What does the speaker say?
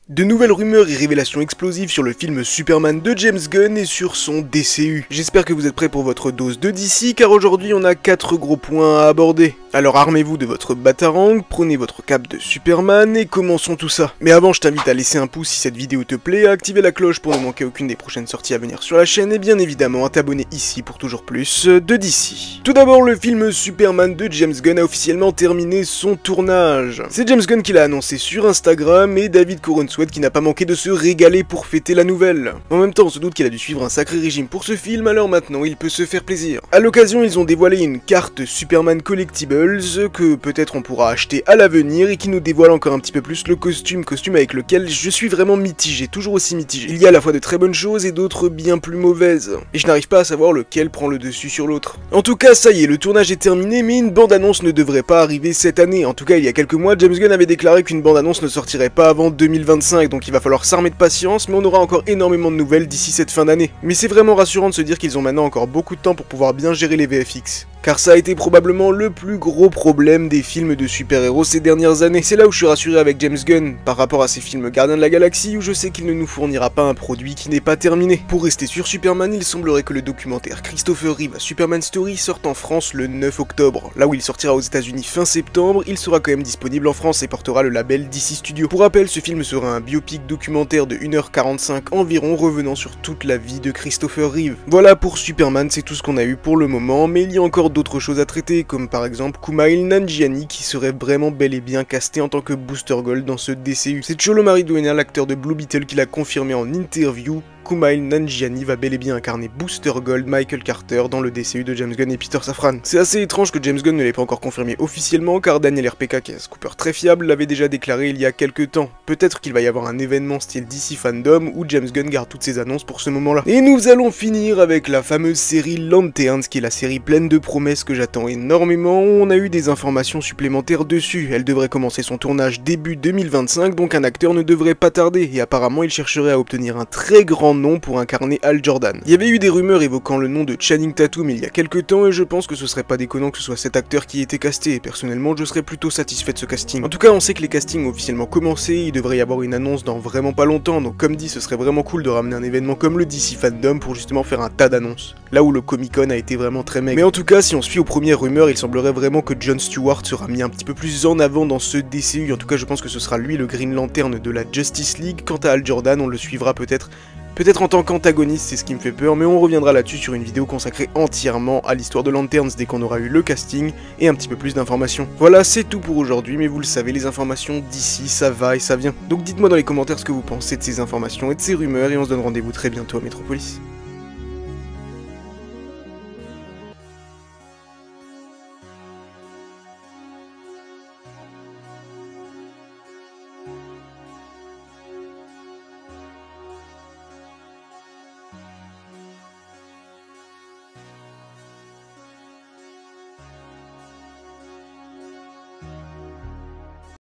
De nouvelles rumeurs et révélations explosives sur le film Superman de James Gunn et sur son DCU. J'espère que vous êtes prêts pour votre dose de DC, car aujourd'hui on a 4 gros points à aborder. Alors armez-vous de votre batarang, prenez votre cape de Superman et commençons tout ça. Mais avant, je t'invite à laisser un pouce si cette vidéo te plaît, à activer la cloche pour ne manquer aucune des prochaines sorties à venir sur la chaîne et bien évidemment à t'abonner ici pour toujours plus de DC. Tout d'abord, le film Superman de James Gunn a officiellement terminé son tournage. C'est James Gunn qui l'a annoncé sur Instagram et David Corenswet qui n'a pas manqué de se régaler pour fêter la nouvelle. En même temps, on se doute qu'il a dû suivre un sacré régime pour ce film, alors maintenant il peut se faire plaisir. À l'occasion, ils ont dévoilé une carte Superman Collectibles que peut-être on pourra acheter à l'avenir et qui nous dévoile encore un petit peu plus le costume avec lequel je suis vraiment mitigé, toujours aussi mitigé. Il y a à la fois de très bonnes choses et d'autres bien plus mauvaises, et je n'arrive pas à savoir lequel prend le dessus sur l'autre. En tout cas, ça y est, le tournage est terminé, mais une bande-annonce ne devrait pas arriver cette année. En tout cas, il y a quelques mois, James Gunn avait déclaré qu'une bande-annonce ne sortirait pas avant 2025, donc il va falloir s'armer de patience, mais on aura encore énormément de nouvelles d'ici cette fin d'année. Mais c'est vraiment rassurant de se dire qu'ils ont maintenant encore beaucoup de temps pour pouvoir bien gérer les VFX. Car ça a été probablement le plus gros problème des films de super-héros ces dernières années. C'est là où je suis rassuré avec James Gunn, par rapport à ses films Gardiens de la Galaxie, où je sais qu'il ne nous fournira pas un produit qui n'est pas terminé. Pour rester sur Superman, il semblerait que le documentaire Christopher Reeve à Superman Story sorte en France le 9 octobre. Là où il sortira aux États-Unis fin septembre, il sera quand même disponible en France et portera le label DC Studio. Pour rappel, ce film sera un biopic documentaire de 1h45 environ, revenant sur toute la vie de Christopher Reeve. Voilà pour Superman, c'est tout ce qu'on a eu pour le moment, mais il y a encore d'autres choses à traiter, comme par exemple Kumail Nanjiani qui serait vraiment bel et bien casté en tant que Booster Gold dans ce DCU. C'est Cholo Maridueña, l'acteur de Blue Beetle, qui l'a confirmé en interview. Kumail Nanjiani va bel et bien incarner Booster Gold Michael Carter dans le DCU de James Gunn et Peter Safran. C'est assez étrange que James Gunn ne l'ait pas encore confirmé officiellement, car Daniel RPK, qui est un scooper très fiable, l'avait déjà déclaré il y a quelques temps. Peut-être qu'il va y avoir un événement style DC Fandom où James Gunn garde toutes ses annonces pour ce moment-là. Et nous allons finir avec la fameuse série Lanterns, qui est la série pleine de promesses que j'attends énormément. On a eu des informations supplémentaires dessus. Elle devrait commencer son tournage début 2025, donc un acteur ne devrait pas tarder, et apparemment il chercherait à obtenir un très grand nom pour incarner Hal Jordan. Il y avait eu des rumeurs évoquant le nom de Channing Tatum il y a quelques temps et je pense que ce serait pas déconnant que ce soit cet acteur qui ait été casté, et personnellement je serais plutôt satisfait de ce casting. En tout cas, on sait que les castings ont officiellement commencé, il devrait y avoir une annonce dans vraiment pas longtemps, donc comme dit, ce serait vraiment cool de ramener un événement comme le DC Fandom pour justement faire un tas d'annonces. Là où le Comic Con a été vraiment très maigre. Mais en tout cas, si on se fie aux premières rumeurs, il semblerait vraiment que Jon Stewart sera mis un petit peu plus en avant dans ce DCU, en tout cas je pense que ce sera lui le Green Lantern de la Justice League. Quant à Hal Jordan, on le suivra peut-être en tant qu'antagoniste, c'est ce qui me fait peur, mais on reviendra là-dessus sur une vidéo consacrée entièrement à l'histoire de Lanterns dès qu'on aura eu le casting et un petit peu plus d'informations. Voilà, c'est tout pour aujourd'hui, mais vous le savez, les informations d'ici, ça va et ça vient. Donc dites-moi dans les commentaires ce que vous pensez de ces informations et de ces rumeurs, et on se donne rendez-vous très bientôt à Metropolis.